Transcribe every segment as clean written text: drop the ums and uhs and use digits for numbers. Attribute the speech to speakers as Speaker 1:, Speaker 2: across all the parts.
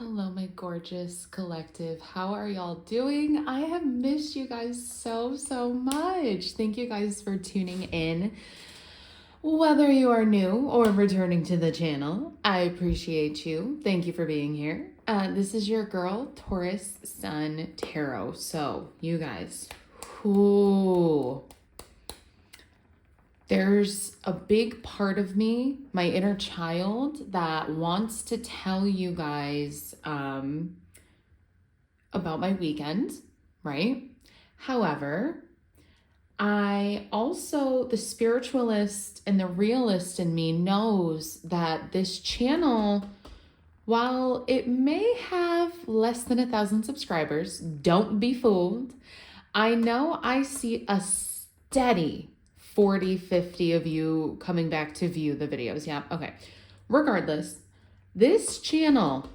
Speaker 1: Hello, my gorgeous collective. How are y'all doing? I have missed you guys so much. Thank you guys for tuning in. Whether you are new or returning to the channel, I appreciate you. Thank you for being here. This is your girl, Taurus Sun Tarot. So, you guys, whoo. There's a big part of me, my inner child, that wants to tell you guys about my weekend, right? However, the spiritualist and the realist in me knows that this channel, while it may have less than 1,000 subscribers, don't be fooled. I know I see a steady 40, 50 of you coming back to view the videos. Yeah, okay. Regardless, this channel,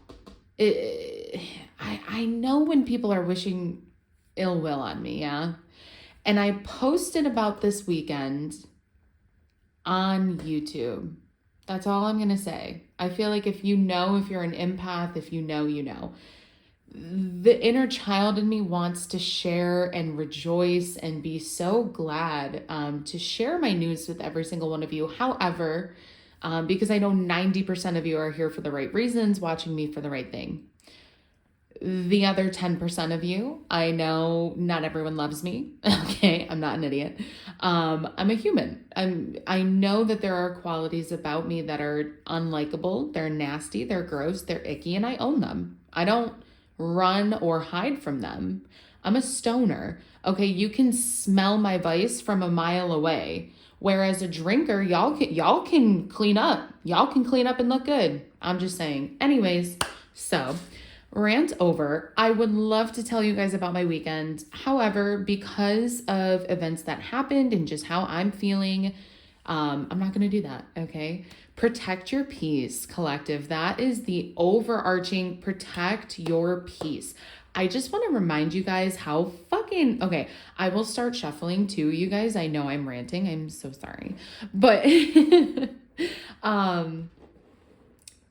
Speaker 1: I know when people are wishing ill will on me, yeah? And I posted about this weekend on YouTube. That's all I'm going to say. I feel like if you're an empath, if you know, you know. The inner child in me wants to share and rejoice and be so glad to share my news with every single one of you. However, because I know 90% of you are here for the right reasons, watching me for the right thing. The other 10% of you, I know not everyone loves me. Okay, I'm not an idiot. I'm a human. I know that there are qualities about me that are unlikable. They're nasty, they're gross, they're icky, and I own them. I don't run or hide from them. I'm a stoner. Okay, you can smell my vice from a mile away. Whereas a drinker, y'all can clean up. Y'all can clean up and look good. I'm just saying. Anyways, so rant over. I would love to tell you guys about my weekend. However, because of events that happened and just how I'm feeling, I'm not going to do that. Okay. Protect your peace, collective. That is the overarching protect your peace. I just want to remind you guys how okay, I will start shuffling too, you guys. I know I'm ranting. I'm so sorry. But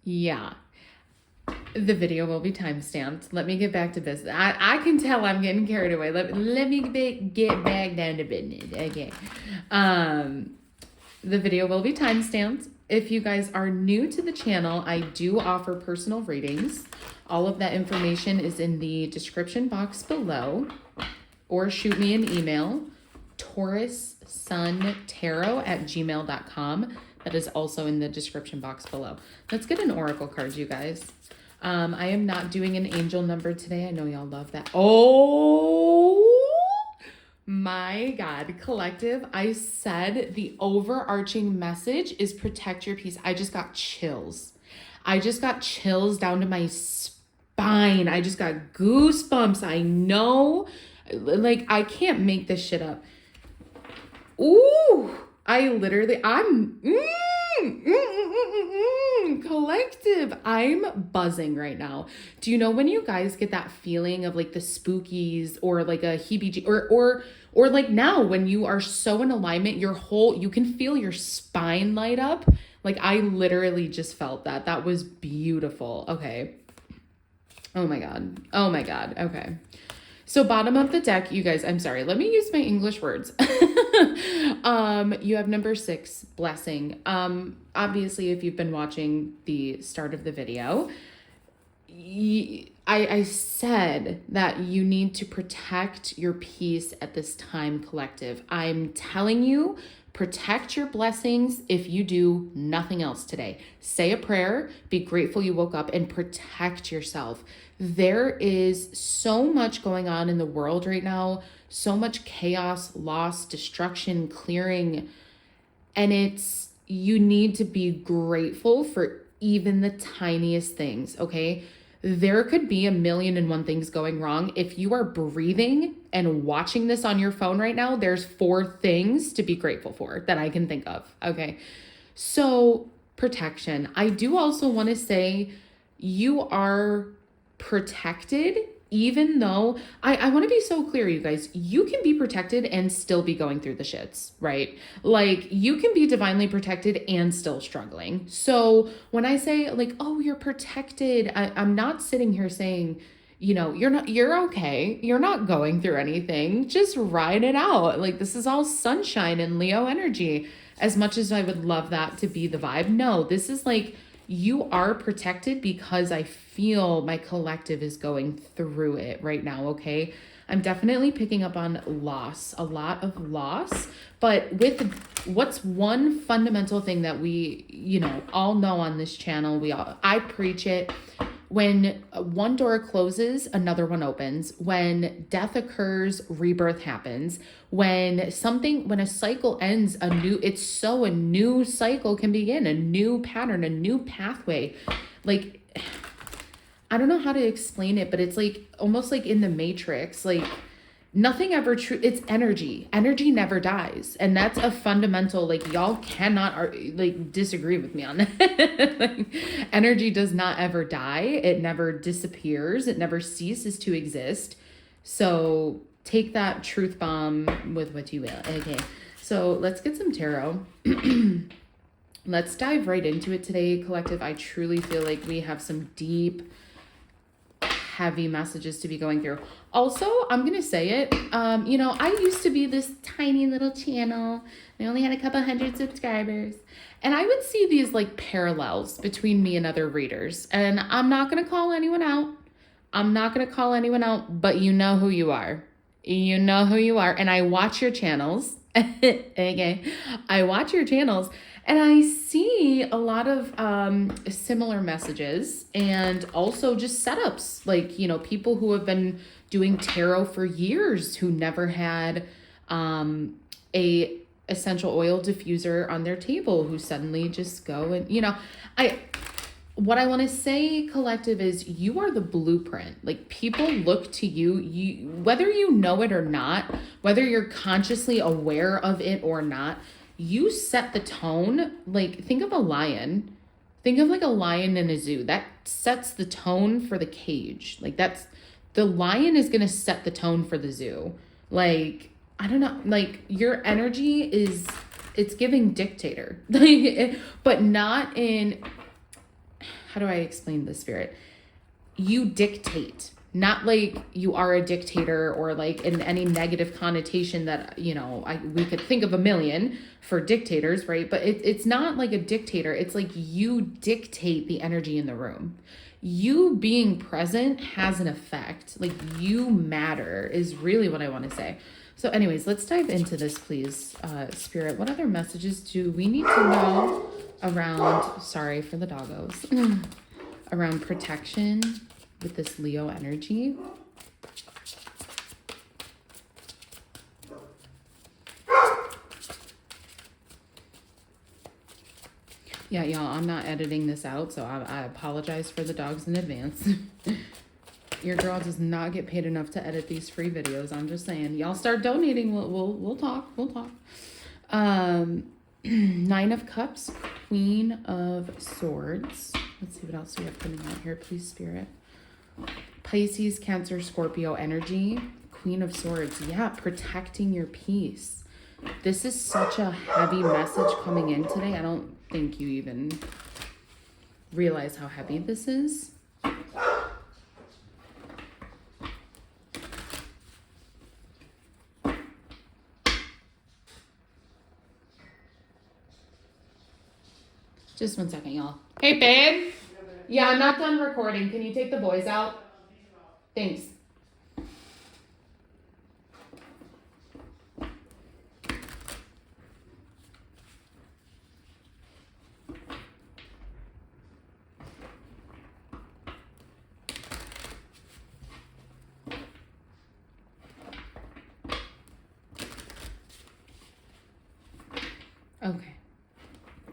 Speaker 1: yeah. The video will be timestamped. Let me get back to business. I can tell I'm getting carried away. Let me get back down to business. Okay. The video will be timestamped. If you guys are new to the channel, I do offer personal readings. All of that information is in the description box below, or shoot me an email, taurussuntarot@gmail.com. That is also in the description box below. Let's get an oracle card, you guys. I am not doing an angel number today. I know y'all love that. Oh my God, collective. I said the overarching message is protect your peace. I just got chills. I just got chills down to my spine. I just got goosebumps. I know, like, I can't make this shit up. Ooh, collective. I'm buzzing right now. Do you know when you guys get that feeling of like the spookies or like a heebie or like now when you are so in alignment, you can feel your spine light up. Like I literally just felt that. That was beautiful. Okay. Oh my God. Oh my God. Okay. So bottom of the deck, you guys, I'm sorry, let me use my English words. You have number 6, blessing. Obviously, if you've been watching the start of the video, I said that you need to protect your peace at this time, collective. I'm telling you, protect your blessings if you do nothing else today. Say a prayer, be grateful you woke up, and protect yourself. There is so much going on in the world right now, so much chaos, loss, destruction, clearing, and you need to be grateful for even the tiniest things, okay? There could be 1,000,001 things going wrong. If you are breathing and watching this on your phone right now, there's 4 things to be grateful for that I can think of, okay? So, protection. I do also want to say you are protected even though I want to be so clear, you guys, you can be protected and still be going through the shits, right? Like you can be divinely protected and still struggling. So when I say like, oh, you're protected, I'm not sitting here saying, you're okay. You're not going through anything. Just ride it out. Like this is all sunshine and Leo energy. As much as I would love that to be the vibe, no, this is like you are protected because I feel my collective is going through it right now, okay? I'm definitely picking up on loss, a lot of loss. But with what's one fundamental thing that we, all know on this channel, I preach it. When one door closes, another one opens. When death occurs, rebirth happens. When a cycle ends, a new cycle can begin, a new pattern, a new pathway. Like, I don't know how to explain it, but it's like almost like in the Matrix, like nothing ever true. It's energy. Energy never dies. And that's a fundamental, like y'all cannot disagree with me on that. Like, energy does not ever die. It never disappears. It never ceases to exist. So take that truth bomb with what you will. Okay. So let's get some tarot. Let's dive right into it today, collective. I truly feel like we have some deep, heavy messages to be going through. Also, I'm going to say it. I used to be this tiny little channel. I only had a couple hundred subscribers. And I would see these like parallels between me and other readers. And I'm not going to call anyone out. But you know who you are. You know who you are. And I watch your channels. Okay. I watch your channels. And I see a lot of similar messages and also just setups, like, people who have been doing tarot for years who never had a essential oil diffuser on their table, who suddenly just go and, what I want to say, collective, is you are the blueprint. Like people look to you, whether you know it or not, whether you're consciously aware of it or not, you set the tone. Like think of a lion. Think of like a lion in a zoo. That sets the tone for the cage. Like the lion is going to set the tone for the zoo. Like, I don't know, like your energy it's giving dictator, like, but not in, how do I explain this, spirit? You dictate. Not like you are a dictator or like in any negative connotation that, we could think of a million for dictators, right? But it's not like a dictator. It's like you dictate the energy in the room. You being present has an effect. Like you matter is really what I want to say. So anyways, let's dive into this, please. Spirit, what other messages do we need to know around, sorry for the doggos, around protection with this Leo energy? Yeah, y'all, I'm not editing this out, so I apologize for the dogs in advance. Your girl does not get paid enough to edit these free videos. I'm just saying. Y'all start donating. We'll talk. We'll talk. 9 of Cups, Queen of Swords. Let's see what else we have coming out here, please, Spirit. Pisces, Cancer, Scorpio energy. Queen of Swords. Yeah, protecting your peace. This is such a heavy message coming in today. I don't think you even realize how heavy this is. Just one second, y'all. Hey, babe. Yeah, I'm not done recording. Can you take the boys out? Thanks. Okay.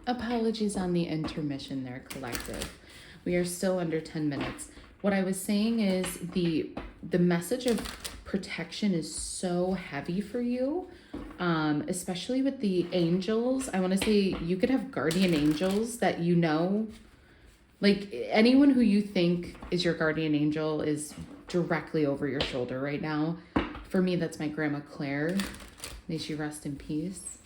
Speaker 1: Apologies on the intermission there, collective. We are still under 10 minutes. What I was saying is the message of protection is so heavy for you, especially with the angels. I want to say you could have guardian angels that Like anyone who you think is your guardian angel is directly over your shoulder right now. For me, that's my grandma Claire. May she rest in peace.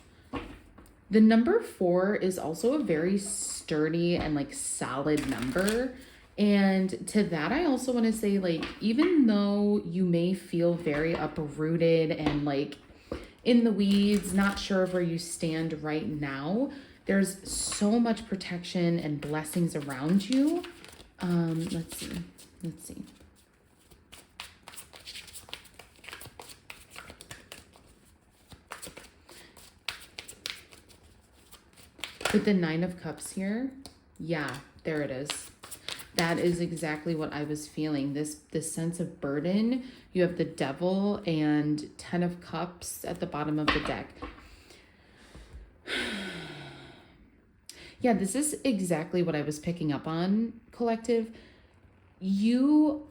Speaker 1: The number 4 is also a very sturdy and like solid number. And to that, I also want to say, like, even though you may feel very uprooted and like in the weeds, not sure of where you stand right now, there's so much protection and blessings around you. Let's see. With the 9 of Cups here, yeah, there it is. That is exactly what I was feeling. This sense of burden. You have the Devil and 10 of Cups at the bottom of the deck. Yeah, this is exactly what I was picking up on, collective. You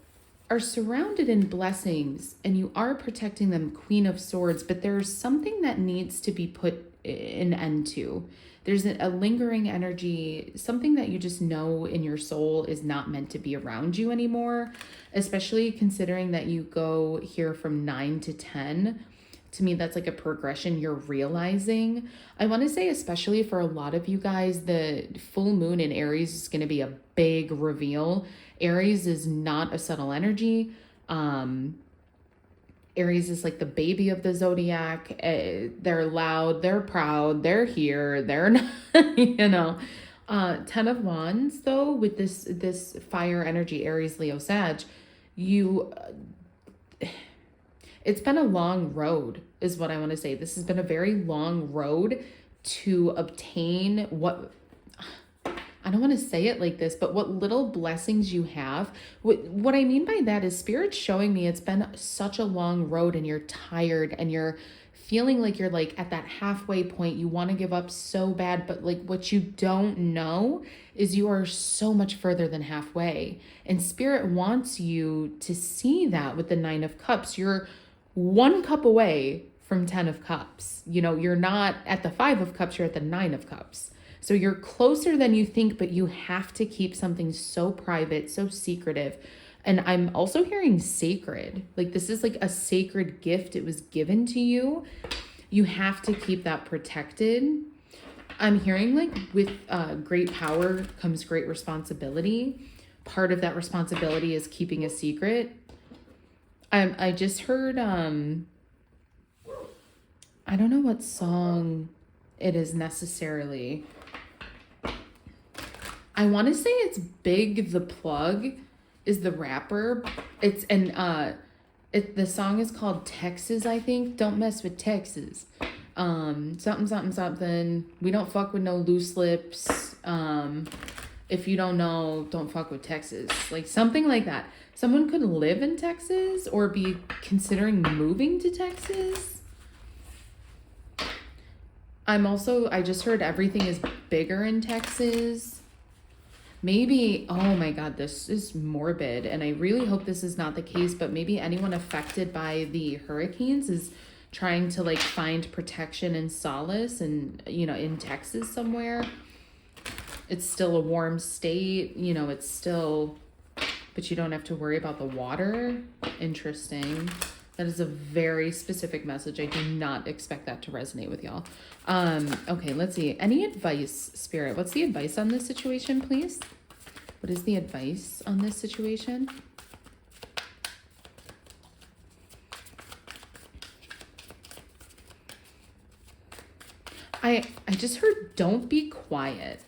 Speaker 1: are surrounded in blessings and you are protecting them, Queen of Swords, but there's something that needs to be put an end to. There's a lingering energy, something that you just know in your soul is not meant to be around you anymore, especially considering that you go here from 9 to 10. To me, that's like a progression you're realizing. I want to say, especially for a lot of you guys, the full moon in Aries is going to be a big reveal. Aries is not a subtle energy. Aries is like the baby of the zodiac. They're loud, they're proud, they're here, they're not, 10 of Wands, though, with this fire energy, Aries, Leo, Sag, it's been a long road, is what I want to say. This has been a very long road to obtain what, I don't want to say it like this, but what little blessings you have. What I mean by that is Spirit's showing me it's been such a long road and you're tired and you're feeling like you're like at that halfway point. You want to give up so bad, but like what you don't know is you are so much further than halfway. And Spirit wants you to see that with the 9 of Cups. You're 1 cup away from 10 of Cups. You're not at the 5 of Cups, you're at the 9 of Cups. So you're closer than you think, but you have to keep something so private, so secretive. And I'm also hearing sacred. Like this is like a sacred gift. It was given to you. You have to keep that protected. I'm hearing like with great power comes great responsibility. Part of that responsibility is keeping a secret. I just heard, I don't know what song it is necessarily. I want to say it's Big the Plug is the rapper. The song is called Texas, I think. Don't mess with Texas. Something. We don't fuck with no loose lips. If you don't know, don't fuck with Texas. Like something like that. Someone could live in Texas or be considering moving to Texas. I just heard everything is bigger in Texas. Maybe, oh my God, this is morbid. And I really hope this is not the case, but maybe anyone affected by the hurricanes is trying to like find protection and solace and, in Texas somewhere. It's still a warm state, it's still, but you don't have to worry about the water. Interesting. That is a very specific message. I do not expect that to resonate with y'all. Okay, let's see. Any advice, Spirit? What's the advice on this situation, please? What is the advice on this situation? I just heard don't be quiet.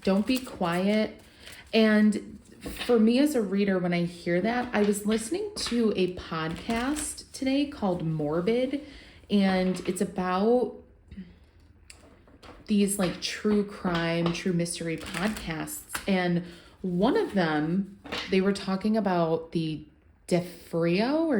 Speaker 1: Don't be quiet. And for me as a reader, when I hear that, I was listening to a podcast today called Morbid, and it's about these like true crime, true mystery podcasts. And one of them, they were talking about the DeFeo,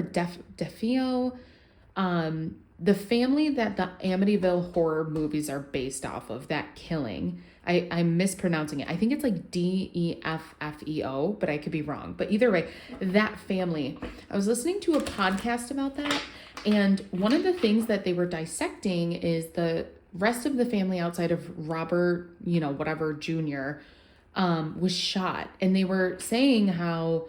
Speaker 1: the family that the Amityville horror movies are based off of, that killing. I'm mispronouncing it. I think it's like DEFFEO, but I could be wrong. But either way, that family. I was listening to a podcast about that, and one of the things that they were dissecting is the rest of the family outside of Robert, whatever, Jr., was shot. And they were saying how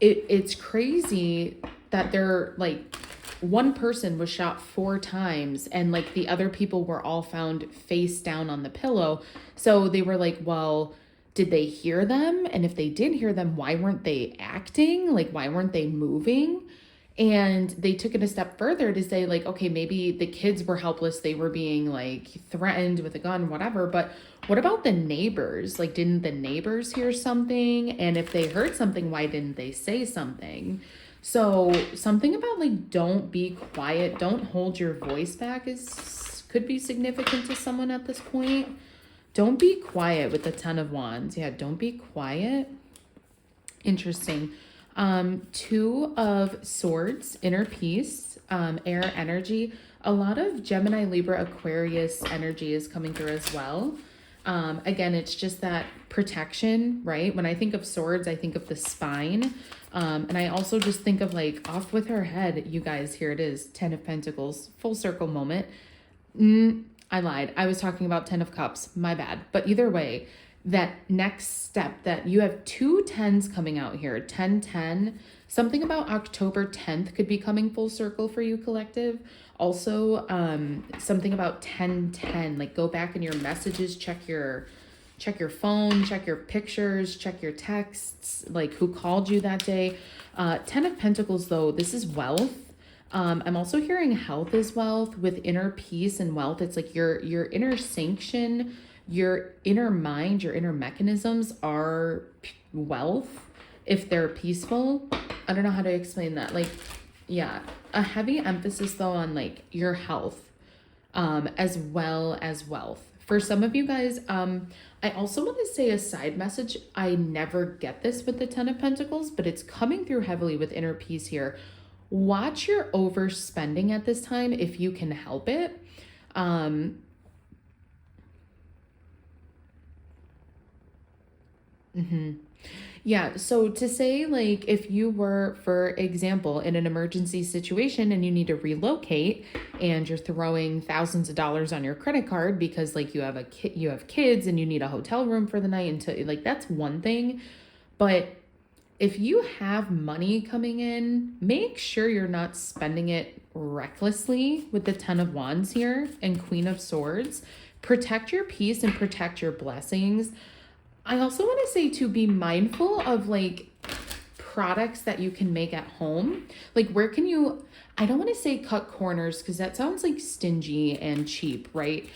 Speaker 1: it's crazy that they're like, one person was shot 4 times and like the other people were all found face down on the pillow. So they were like, well, did they hear them? And if they did hear them, why weren't they acting? Like, why weren't they moving? And they took it a step further to say, like, okay, maybe the kids were helpless. They were being like threatened with a gun, whatever. But what about the neighbors? Like, didn't the neighbors hear something? And if they heard something, why didn't they say something? So something about like, don't be quiet, don't hold your voice back could be significant to someone at this point. Don't be quiet with the 10 of Wands. Yeah, don't be quiet. Interesting. 2 of Swords, inner peace, air energy. A lot of Gemini, Libra, Aquarius energy is coming through as well. Again, it's just that protection, right? When I think of Swords, I think of the spine. And I also just think of like, off with her head, you guys, here it is, 10 of Pentacles, full circle moment. I lied. I was talking about 10 of Cups. My bad. But either way, that next step that you have 2 10s coming out here, 10, 10, something about October 10th could be coming full circle for you, collective. Also, something about 10, 10, like go back in your messages, check your phone, check your pictures, check your texts, like who called you that day. 10 of Pentacles though, this is wealth. I'm also hearing health is wealth with inner peace and wealth. It's like your inner sanction, your inner mind, your inner mechanisms are wealth if they're peaceful. I don't know how to explain that. Like, yeah, a heavy emphasis though on like your health, as well as wealth. For some of you guys, I also want to say a side message. I never get this with the 10 of Pentacles, but it's coming through heavily with inner peace here. Watch your overspending at this time if you can help it. Yeah, so to say like if you were, for example, in an emergency situation and you need to relocate and you're throwing thousands of dollars on your credit card because like you have kids and you need a hotel room for the night, and to like, that's one thing. But if you have money coming in, make sure you're not spending it recklessly with the 10 of Wands here and Queen of Swords. Protect your peace and protect your blessings. I also want to say to be mindful of like products that you can make at home. Like where can you, I don't want to say cut corners because that sounds like stingy and cheap, right?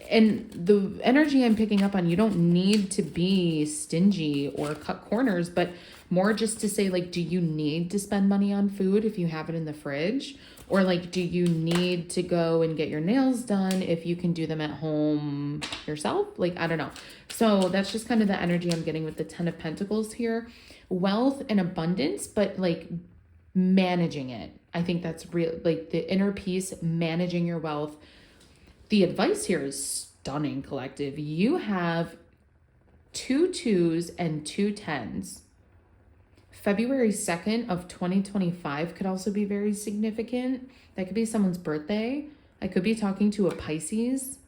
Speaker 1: And the energy I'm picking up on, you don't need to be stingy or cut corners, but more just to say like, do you need to spend money on food if you have it in the fridge? Or like, do you need to go and get your nails done if you can do them at home yourself? Like, I don't know. So that's just kind of the energy I'm getting with the 10 of Pentacles here. Wealth and abundance, but like managing it. I think that's real, like the inner peace, managing your wealth. The advice here is stunning, collective. You have 2 2s and 2 10s. February 2nd of 2025 could also be very significant. That could be someone's birthday. I could be talking to a Pisces.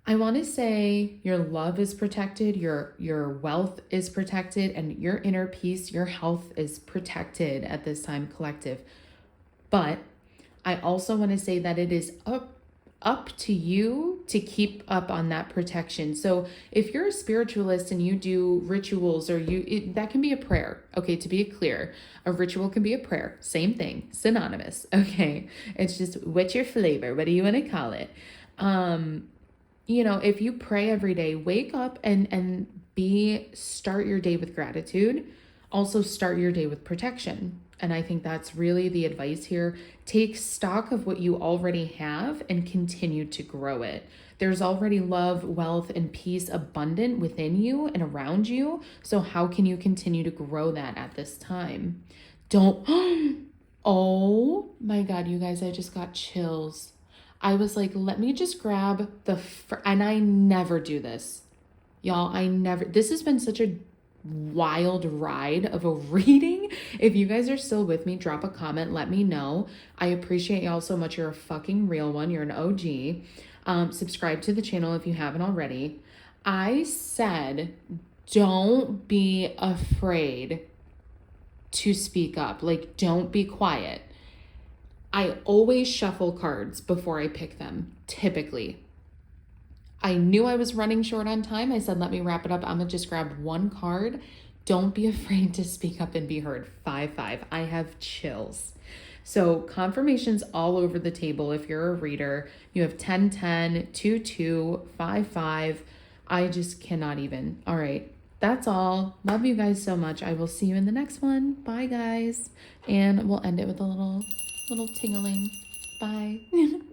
Speaker 1: I want to say your love is protected, your wealth is protected, and your inner peace, your health is protected at this time, collective. But I also want to say that it is up to you to keep up on that protection. So if you're a spiritualist and you do rituals or that can be a prayer. Okay, to be clear, a ritual can be a prayer. Same thing, synonymous. Okay, it's just what's your flavor? What do you want to call it? You know, if you pray every day, wake up and start your day with gratitude. Also start your day with protection. And I think that's really the advice here. Take stock of what you already have and continue to grow it. There's already love, wealth, and peace abundant within you and around you. So how can you continue to grow that at this time? Don't, oh my God, you guys, I just got chills. I was like, let me just grab and I never do this. Y'all, this has been such a wild ride of a reading. If you guys are still with me, drop a comment, let me know. I appreciate y'all so much. You're a fucking real one. You're an OG. Subscribe to the channel if you haven't already. I said, don't be afraid to speak up. Like, don't be quiet. I always shuffle cards before I pick them, typically. I knew I was running short on time. I said, let me wrap it up. I'm going to just grab one card. Don't be afraid to speak up and be heard. 5-5. I have chills. So confirmations all over the table. If you're a reader, you have 10-10, 2-2, 5-5. I just cannot even. All right. That's all. Love you guys so much. I will see you in the next one. Bye, guys. And we'll end it with a little tingling. Bye.